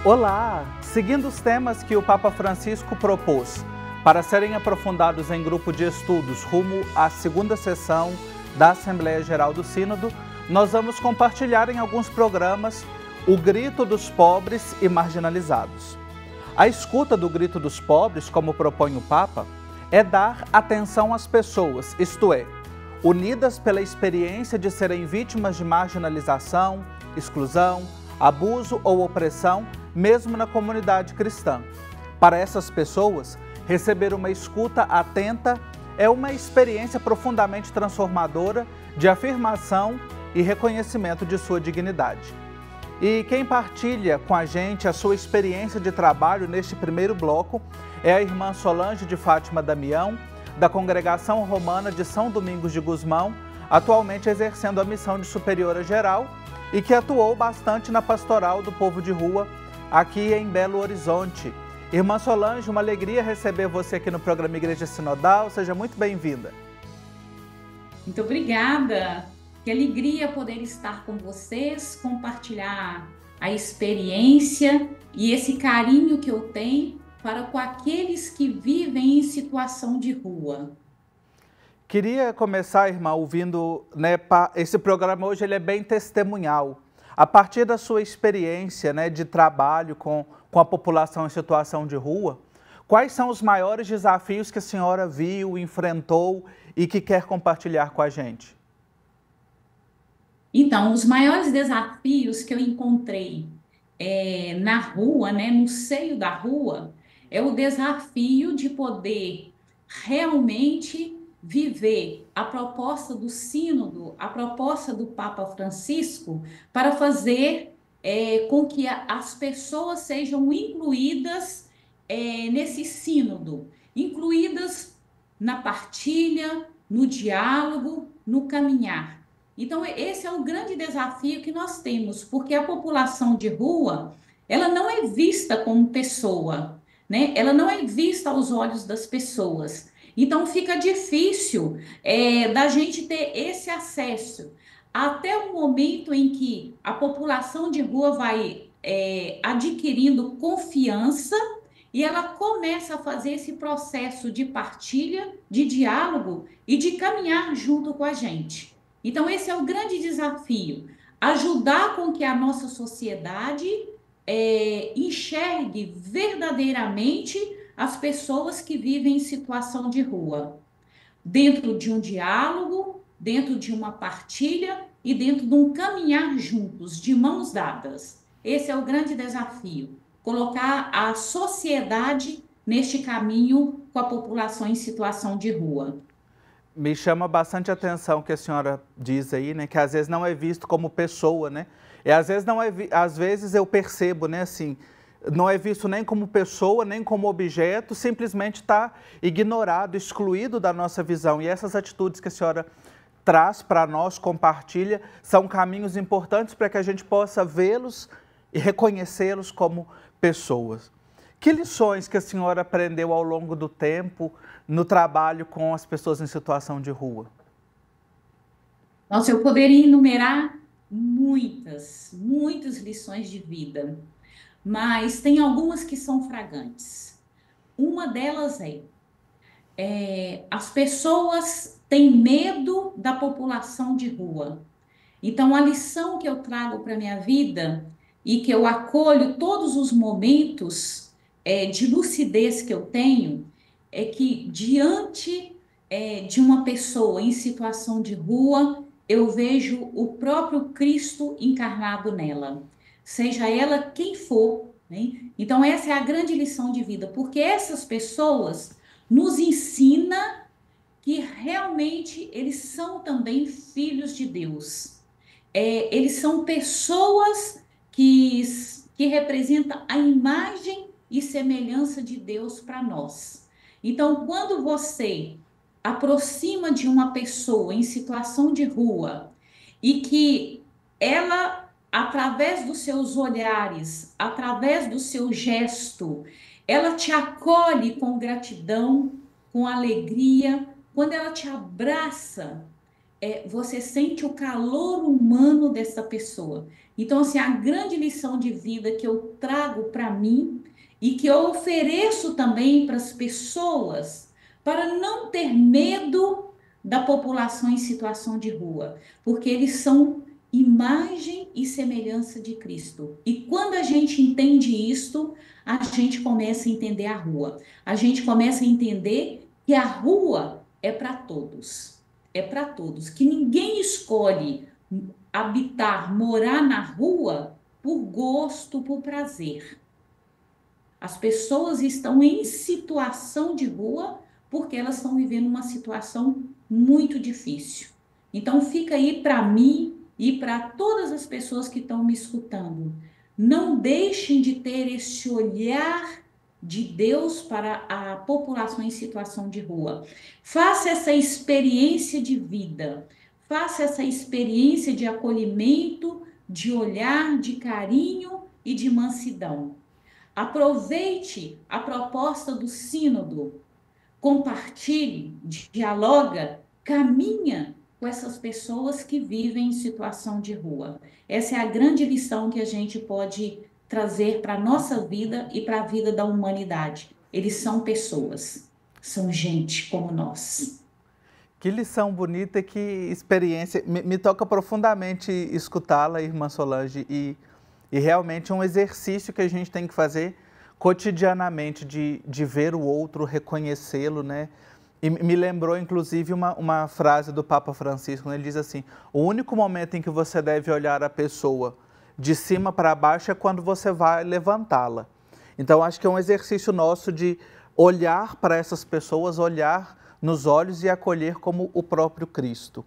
Olá! Seguindo os temas que o Papa Francisco propôs para serem aprofundados em grupo de estudos rumo à segunda sessão da Assembleia Geral do Sínodo, nós vamos compartilhar em alguns programas o grito dos pobres e marginalizados. A escuta do grito dos pobres, como propõe o Papa, é dar atenção às pessoas, isto é, unidas pela experiência de serem vítimas de marginalização, exclusão, abuso ou opressão, mesmo na comunidade cristã. Para essas pessoas, receber uma escuta atenta é uma experiência profundamente transformadora de afirmação e reconhecimento de sua dignidade. E quem partilha com a gente a sua experiência de trabalho neste primeiro bloco é a irmã Solange de Fátima Damião, da Congregação Romana de São Domingos de Gusmão, atualmente exercendo a missão de superiora geral e que atuou bastante na pastoral do povo de rua aqui em Belo Horizonte. Irmã Solange, uma alegria receber você aqui no programa Igreja Sinodal. Seja muito bem-vinda. Muito obrigada. Que alegria poder estar com vocês, compartilhar a experiência e esse carinho que eu tenho para com aqueles que vivem em situação de rua. Queria começar, irmã, ouvindo, esse programa hoje ele é bem testemunhal. A partir da sua experiência, de trabalho com a população em situação de rua, quais são os maiores desafios que a senhora viu, enfrentou e que quer compartilhar com a gente? Então, os maiores desafios que eu encontrei na rua, no seio da rua, é o desafio de poder realmente viver a proposta do Sínodo, a proposta do Papa Francisco, para fazer com que as pessoas sejam incluídas nesse Sínodo, incluídas na partilha, no diálogo, no caminhar. Então, esse é o grande desafio que nós temos, porque a população de rua, ela não é vista como pessoa, ela não é vista aos olhos das pessoas. Então, fica difícil da gente ter esse acesso até o momento em que a população de rua vai adquirindo confiança e ela começa a fazer esse processo de partilha, de diálogo e de caminhar junto com a gente. Então, esse é o grande desafio, ajudar com que a nossa sociedade enxergue verdadeiramente as pessoas que vivem em situação de rua, dentro de um diálogo, dentro de uma partilha e dentro de um caminhar juntos, de mãos dadas. Esse é o grande desafio, colocar a sociedade neste caminho com a população em situação de rua. Me chama bastante atenção o que a senhora diz aí, que às vezes não é visto como pessoa, E às vezes eu percebo, assim, não é visto nem como pessoa, nem como objeto, simplesmente está ignorado, excluído da nossa visão. E essas atitudes que a senhora traz para nós, compartilha, são caminhos importantes para que a gente possa vê-los e reconhecê-los como pessoas. Que lições que a senhora aprendeu ao longo do tempo no trabalho com as pessoas em situação de rua? Nossa, eu poderia enumerar muitas lições de vida, mas tem algumas que são fragantes. Uma delas as pessoas têm medo da população de rua. Então, a lição que eu trago para a minha vida e que eu acolho todos os momentos de lucidez que eu tenho, é que diante de uma pessoa em situação de rua, eu vejo o próprio Cristo encarnado nela, seja ela quem for. Então, essa é a grande lição de vida, porque essas pessoas nos ensinam que realmente eles são também filhos de Deus. Eles são pessoas que representam a imagem e semelhança de Deus para nós. Então, quando você aproxima de uma pessoa em situação de rua e que ela, através dos seus olhares, através do seu gesto, ela te acolhe com gratidão, com alegria, quando ela te abraça, você sente o calor humano dessa pessoa. Então, assim, a grande lição de vida que eu trago para mim e que eu ofereço também para as pessoas, para não ter medo da população em situação de rua, porque eles são imagem e semelhança de Cristo. E quando a gente entende isto, a gente começa a entender a rua. A gente começa a entender que a rua é para todos. É para todos. Que ninguém escolhe habitar, morar na rua por gosto, por prazer. As pessoas estão em situação de rua porque elas estão vivendo uma situação muito difícil. Então fica aí para mim e para todas as pessoas que estão me escutando. Não deixem de ter esse olhar de Deus para a população em situação de rua. Faça essa experiência de vida. Faça essa experiência de acolhimento, de olhar, de carinho e de mansidão. Aproveite a proposta do sínodo, compartilhe, dialoga, caminha com essas pessoas que vivem em situação de rua. Essa é a grande lição que a gente pode trazer para a nossa vida e para a vida da humanidade. Eles são pessoas, são gente como nós. Que lição bonita, que experiência. Me toca profundamente escutá-la, irmã Solange, e realmente é um exercício que a gente tem que fazer cotidianamente, de ver o outro, reconhecê-lo, né? E me lembrou, inclusive, uma frase do Papa Francisco, né? Ele diz assim: o único momento em que você deve olhar a pessoa de cima para baixo é quando você vai levantá-la. Então, acho que é um exercício nosso de olhar para essas pessoas, olhar nos olhos e acolher como o próprio Cristo.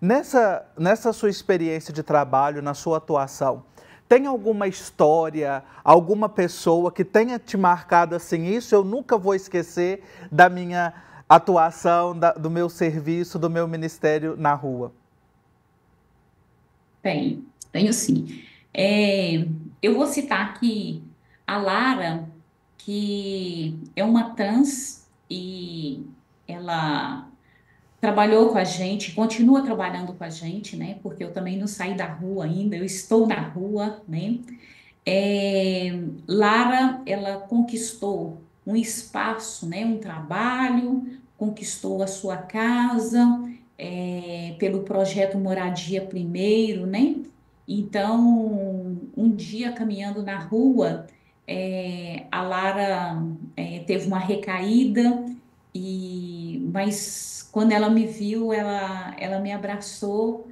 Nessa sua experiência de trabalho, na sua atuação, tem alguma história, alguma pessoa que tenha te marcado assim, isso eu nunca vou esquecer da minha atuação, do meu serviço, do meu ministério na rua? Tenho sim. É, eu vou citar aqui a Lara, que é uma trans e ela trabalhou com a gente, continua trabalhando com a gente, né? Porque eu também não saí da rua ainda, eu estou na rua, né? É, Lara, ela conquistou um espaço, né? Um trabalho, conquistou a sua casa, pelo projeto Moradia Primeiro, né? Então, um dia caminhando na rua, a Lara teve uma recaída, mas quando ela me viu, ela me abraçou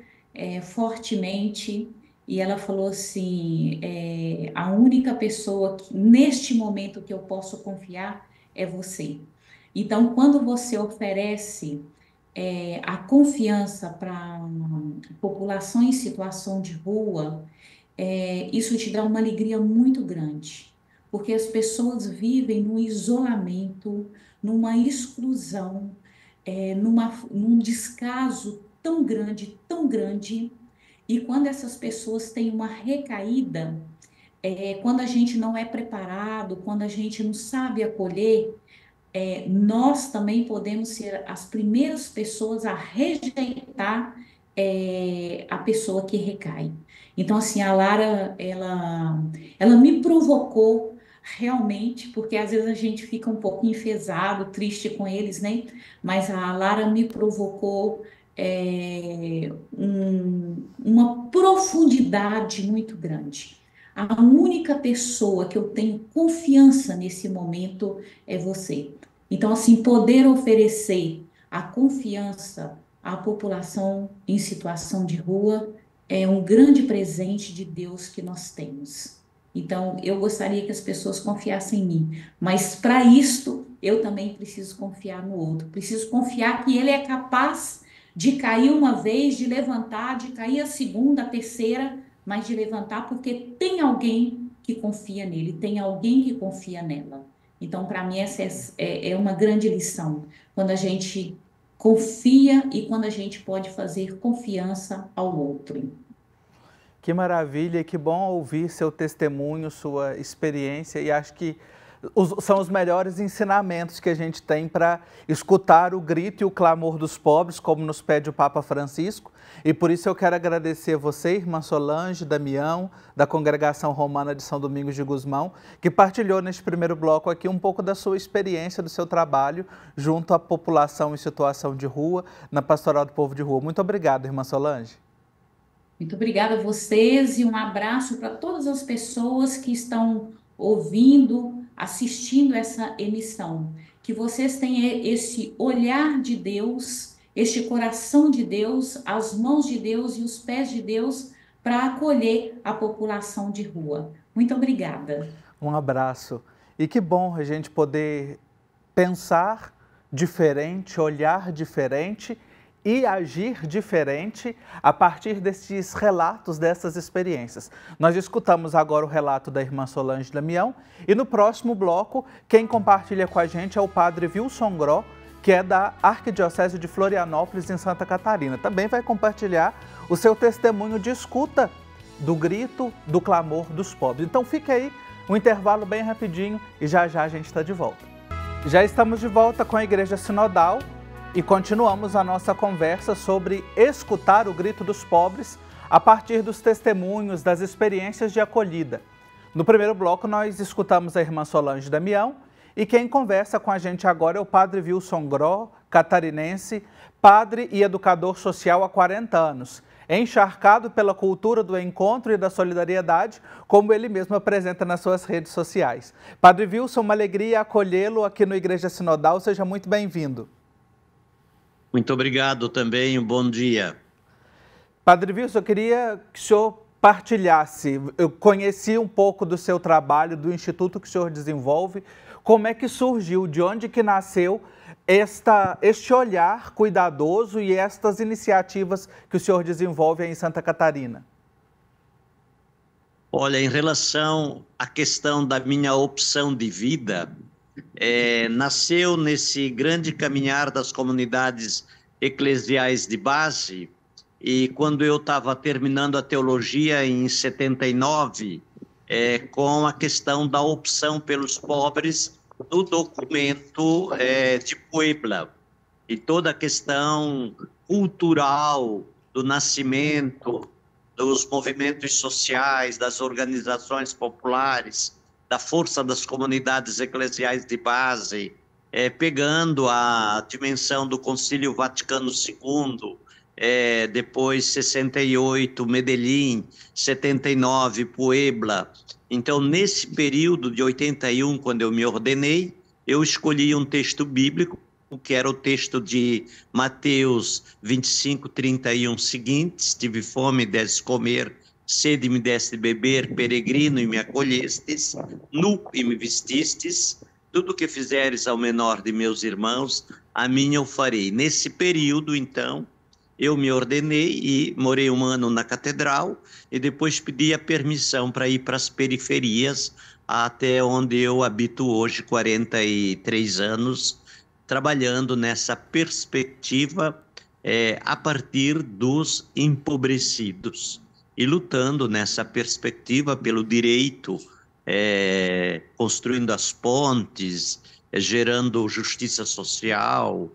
fortemente e ela falou assim: a única pessoa que, neste momento que eu posso confiar é você. Então, quando você oferece a confiança para a população em situação de rua, isso te dá uma alegria muito grande, porque as pessoas vivem num isolamento, numa exclusão, num descaso tão grande, e quando essas pessoas têm uma recaída, quando a gente não é preparado, quando a gente não sabe acolher, nós também podemos ser as primeiras pessoas a rejeitar a pessoa que recai. Então, assim, a Lara, ela me provocou realmente, porque às vezes a gente fica um pouco enfesado, triste com eles, né? Mas a Lara me provocou uma profundidade muito grande. A única pessoa que eu tenho confiança nesse momento é você. Então, assim, poder oferecer a confiança à população em situação de rua é um grande presente de Deus que nós temos. Então, eu gostaria que as pessoas confiassem em mim, mas para isto, eu também preciso confiar no outro. Preciso confiar que ele é capaz de cair uma vez, de levantar, de cair a segunda, a terceira, mas de levantar porque tem alguém que confia nele, tem alguém que confia nela. Então, para mim, essa é uma grande lição. Quando a gente confia e quando a gente pode fazer confiança ao outro. Que maravilha, que bom ouvir seu testemunho, sua experiência, e acho que são os melhores ensinamentos que a gente tem para escutar o grito e o clamor dos pobres, como nos pede o Papa Francisco. E por isso eu quero agradecer a você, irmã Solange, Damião, da Congregação Romana de São Domingos de Gusmão, que partilhou neste primeiro bloco aqui um pouco da sua experiência, do seu trabalho junto à população em situação de rua, na Pastoral do Povo de Rua. Muito obrigado, irmã Solange. Muito obrigada a vocês e um abraço para todas as pessoas que estão ouvindo, assistindo essa emissão. Que vocês tenham esse olhar de Deus, este coração de Deus, as mãos de Deus e os pés de Deus para acolher a população de rua. Muito obrigada. Um abraço. E que bom a gente poder pensar diferente, olhar diferente e agir diferente a partir desses relatos, dessas experiências. Nós escutamos agora o relato da irmã Solange Damião e no próximo bloco, quem compartilha com a gente é o padre Wilson Gró, que é da Arquidiocese de Florianópolis, em Santa Catarina. Também vai compartilhar o seu testemunho de escuta do grito, do clamor dos pobres. Então fique aí, um intervalo bem rapidinho e já já a gente está de volta. Já estamos de volta com a Igreja Sinodal e continuamos a nossa conversa sobre escutar o grito dos pobres a partir dos testemunhos, das experiências de acolhida. No primeiro bloco nós escutamos a irmã Solange Damião e quem conversa com a gente agora é o padre Wilson Gró, catarinense, padre e educador social há 40 anos, encharcado pela cultura do encontro e da solidariedade, como ele mesmo apresenta nas suas redes sociais. Padre Wilson, uma alegria acolhê-lo aqui no Igreja Sinodal, seja muito bem-vindo. Muito obrigado também, um bom dia. Padre Wilson, eu queria que o senhor partilhasse, eu conheci um pouco do seu trabalho, do instituto que o senhor desenvolve, como é que surgiu, de onde que nasceu este olhar cuidadoso e estas iniciativas que o senhor desenvolve aí em Santa Catarina? Olha, em relação à questão da minha opção de vida, nasceu nesse grande caminhar das comunidades eclesiais de base, e quando eu estava terminando a teologia em 79, com a questão da opção pelos pobres no documento de Puebla, e toda a questão cultural do nascimento dos movimentos sociais, das organizações populares, da força das comunidades eclesiais de base, pegando a dimensão do Concílio Vaticano II, depois 68, Medellín, 79, Puebla. Então, nesse período de 81, quando eu me ordenei, eu escolhi um texto bíblico, que era o texto de Mateus 25, 31 seguintes: tive fome, deste comer, sede me deste beber, peregrino e me acolhestes, nu e me vestistes, tudo que fizeres ao menor de meus irmãos, a mim eu farei. Nesse período, então, eu me ordenei e morei um ano na catedral e depois pedi a permissão para ir para as periferias, até onde eu habito hoje, 43 anos, trabalhando nessa perspectiva a partir dos empobrecidos e lutando nessa perspectiva pelo direito, construindo as pontes, gerando justiça social,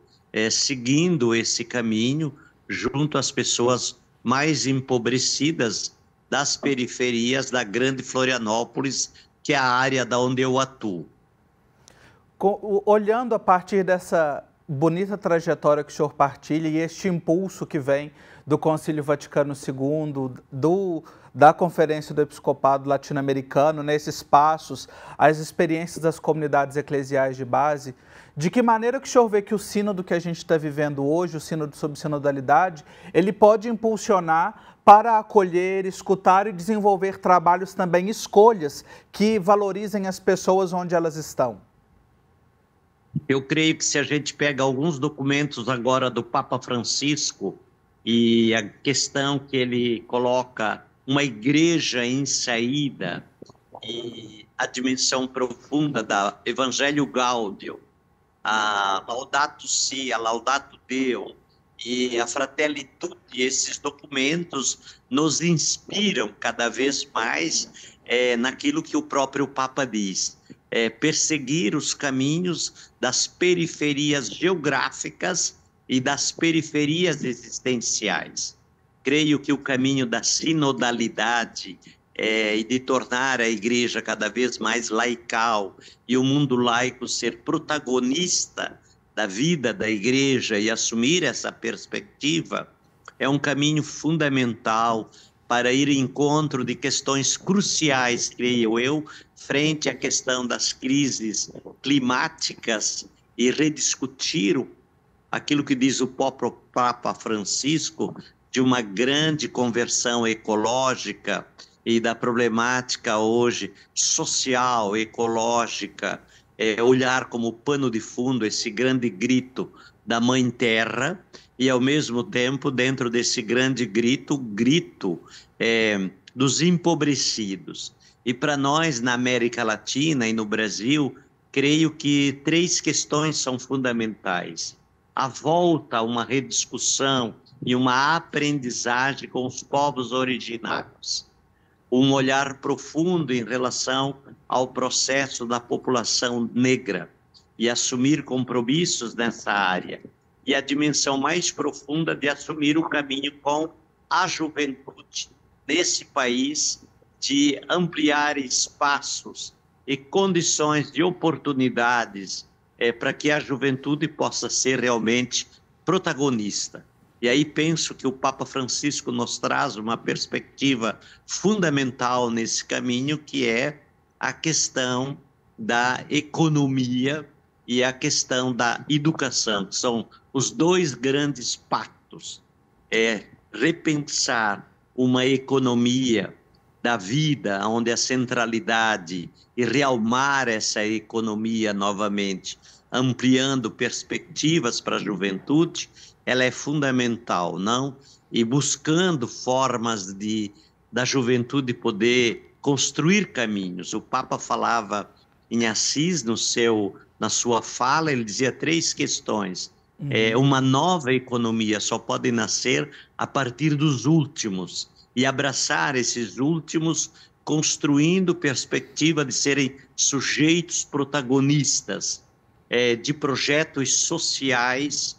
seguindo esse caminho junto às pessoas mais empobrecidas das periferias da grande Florianópolis, que é a área da onde eu atuo. Olhando a partir dessa bonita trajetória que o senhor partilha e este impulso que vem do Concílio Vaticano II, da Conferência do Episcopado Latino-Americano, nesses passos, as experiências das comunidades eclesiais de base, de que maneira que o senhor vê que o sínodo que a gente está vivendo hoje, o sínodo sobre sinodalidade, ele pode impulsionar para acolher, escutar e desenvolver trabalhos também, escolhas que valorizem as pessoas onde elas estão? Eu creio que se a gente pega alguns documentos agora do Papa Francisco e a questão que ele coloca uma igreja em saída e a dimensão profunda da Evangelho Gaudium, a Laudato Si, a Laudato Deum e a Fratelli Tutti, esses documentos nos inspiram cada vez mais naquilo que o próprio Papa diz. perseguir os caminhos das periferias geográficas e das periferias existenciais. Creio que o caminho da sinodalidade e de tornar a igreja cada vez mais laical e o mundo laico ser protagonista da vida da igreja e assumir essa perspectiva é um caminho fundamental para ir em encontro de questões cruciais, creio eu, frente à questão das crises climáticas e rediscutir aquilo que diz o próprio Papa Francisco, de uma grande conversão ecológica e da problemática hoje social, ecológica, olhar como pano de fundo esse grande grito da Mãe Terra e, ao mesmo tempo, dentro desse grande grito, o grito dos empobrecidos. E para nós, na América Latina e no Brasil, creio que 3 questões são fundamentais. A volta a uma rediscussão e uma aprendizagem com os povos originários. Um olhar profundo em relação ao processo da população negra e assumir compromissos nessa área. E a dimensão mais profunda de assumir o caminho com a juventude nesse país, de ampliar espaços e condições de oportunidades para que a juventude possa ser realmente protagonista. E aí penso que o Papa Francisco nos traz uma perspectiva fundamental nesse caminho, que é a questão da economia e a questão da educação, que são os 2 grandes pactos. Repensar uma economia da vida, onde a centralidade, e realmar essa economia novamente, ampliando perspectivas para a juventude, ela é fundamental, não? E buscando formas da juventude poder construir caminhos. O Papa falava em Assis, na sua fala, ele dizia 3 questões. Uma nova economia só pode nascer a partir dos últimos, e abraçar esses últimos, construindo perspectiva de serem sujeitos protagonistas de projetos sociais,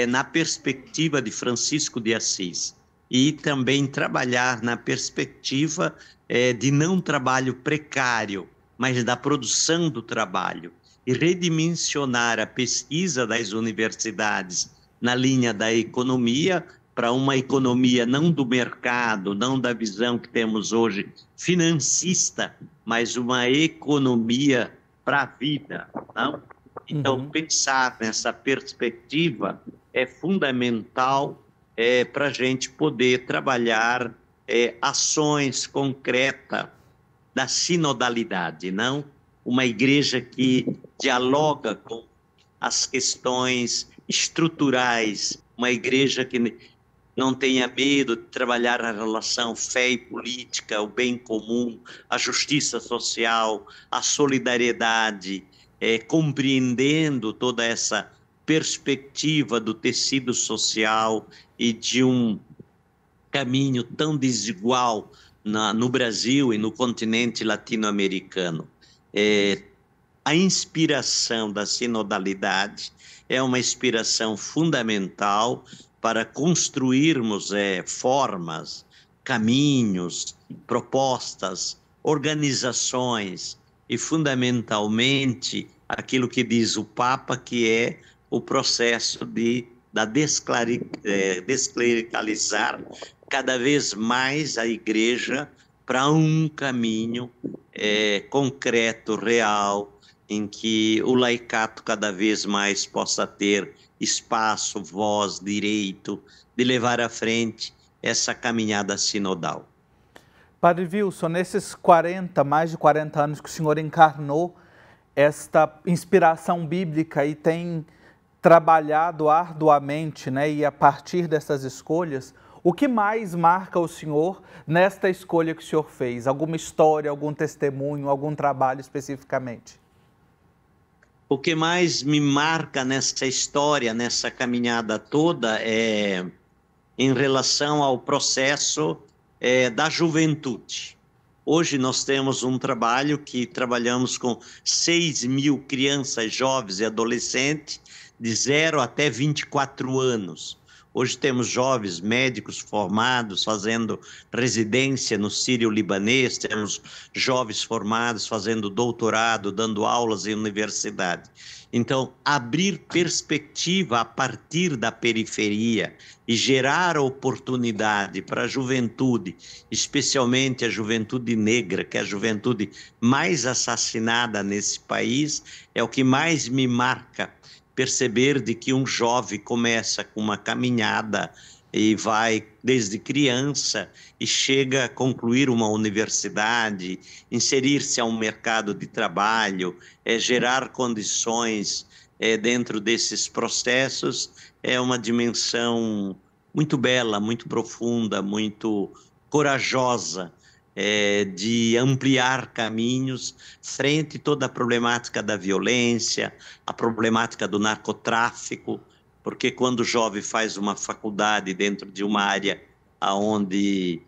na perspectiva de Francisco de Assis, e também trabalhar na perspectiva de não trabalho precário, mas da produção do trabalho, e redimensionar a pesquisa das universidades na linha da economia, para uma economia não do mercado, não da visão que temos hoje financista, mas uma economia para a vida, não? Então, pensar nessa perspectiva é fundamental para a gente poder trabalhar ações concretas da sinodalidade, não? Uma igreja que dialoga com as questões estruturais, uma igreja que não tenha medo de trabalhar a relação fé e política, o bem comum, a justiça social, a solidariedade, compreendendo toda essa perspectiva do tecido social e de um caminho tão desigual no Brasil e no continente latino-americano. A inspiração da sinodalidade é uma inspiração fundamental para construirmos formas, caminhos, propostas, organizações e, fundamentalmente, aquilo que diz o Papa, que é o processo da desclericalizar cada vez mais a Igreja para um caminho concreto, real, em que o laicato cada vez mais possa ter espaço, voz, direito de levar à frente essa caminhada sinodal. Padre Wilson, nesses mais de 40 anos que o senhor encarnou esta inspiração bíblica e tem trabalhado arduamente, né, e a partir dessas escolhas, o que mais marca o senhor nesta escolha que o senhor fez? Alguma história, algum testemunho, algum trabalho especificamente? O que mais me marca nessa história, nessa caminhada toda, é em relação ao processo da juventude. Hoje nós temos um trabalho que trabalhamos com 6.000 crianças, jovens e adolescentes de 0 até 24 anos. Hoje temos jovens médicos formados fazendo residência no Sírio-Libanês, temos jovens formados fazendo doutorado, dando aulas em universidade. Então, abrir perspectiva a partir da periferia e gerar oportunidade para a juventude, especialmente a juventude negra, que é a juventude mais assassinada nesse país, é o que mais me marca. Perceber de que um jovem começa com uma caminhada e vai desde criança e chega a concluir uma universidade, inserir-se a um mercado de trabalho, gerar condições dentro desses processos, é uma dimensão muito bela, muito profunda, muito corajosa, de ampliar caminhos frente a toda a problemática da violência, a problemática do narcotráfico, porque quando o jovem faz uma faculdade dentro de uma área onde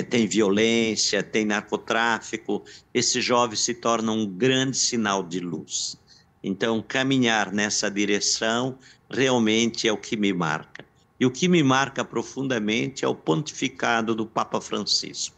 tem violência, tem narcotráfico, esse jovem se torna um grande sinal de luz. Então, caminhar nessa direção realmente é o que me marca. E o que me marca profundamente é o pontificado do Papa Francisco,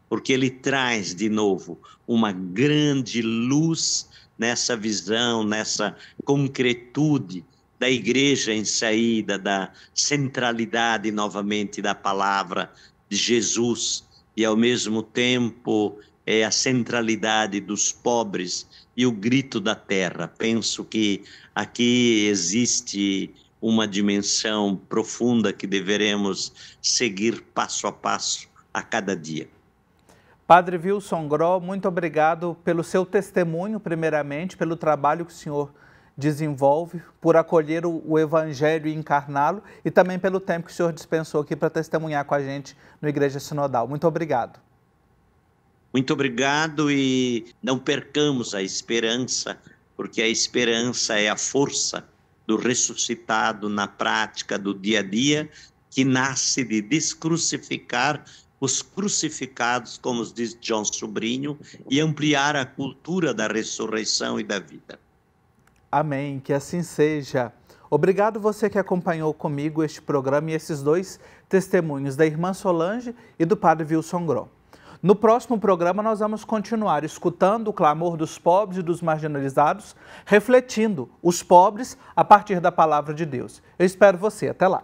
porque ele traz de novo uma grande luz nessa visão, nessa concretude da igreja em saída, da centralidade novamente da palavra de Jesus e ao mesmo tempo a centralidade dos pobres e o grito da terra. Penso que aqui existe uma dimensão profunda que deveremos seguir passo a passo a cada dia. Padre Wilson Groh, muito obrigado pelo seu testemunho, primeiramente, pelo trabalho que o senhor desenvolve, por acolher o Evangelho e encarná-lo, e também pelo tempo que o senhor dispensou aqui para testemunhar com a gente no Igreja Sinodal. Muito obrigado. Muito obrigado, e não percamos a esperança, porque a esperança é a força do ressuscitado na prática do dia a dia, que nasce de descrucificar os crucificados, como diz John Sobrinho, e ampliar a cultura da ressurreição e da vida. Amém, que assim seja. Obrigado você que acompanhou comigo este programa e esses dois testemunhos da irmã Solange e do Padre Wilson Groh. No próximo programa nós vamos continuar escutando o clamor dos pobres e dos marginalizados, refletindo os pobres a partir da palavra de Deus. Eu espero você. Até lá.